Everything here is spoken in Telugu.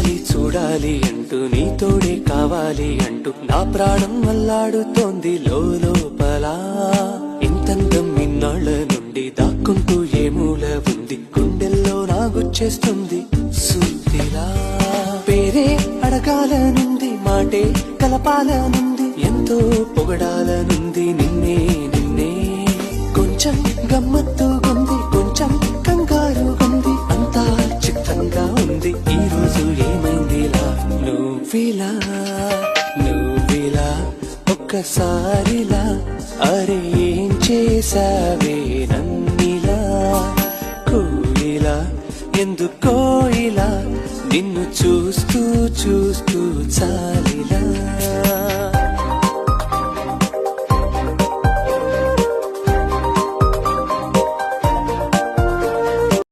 చూడాలి చూడాలి అంటూ నీ తోడే కావాలి అంటూ నా ప్రాణం అల్లాడుతోంది లోపల. ఇంతందం ఇన్నాళ్ళ నుండి దాక్కుంటూ ఏ మూల ఉంది, గుండెల్లో నాగుచ్చేస్తుంది సూతిలా. పేరే అడగాలనుంది, మాటే కలపాలనుంది, ఎంతో పొగడాలనుంది నిన్నే నిన్నే. కొంచెం గమ్మత్తుగుంది, కొంచెం కంగారుగుంది, అంతా చిత్తంగా ఉంది. ఈ రోజు ఏమైందిలా, నువ్విలా నువ్విలా ఒక్కసారిలా, అరే ఏం చేసావే నన్నిలా. కోయిలా ఎందుకో ఇలా, నిన్ను చూస్తూ చూస్తూ చాలిలా.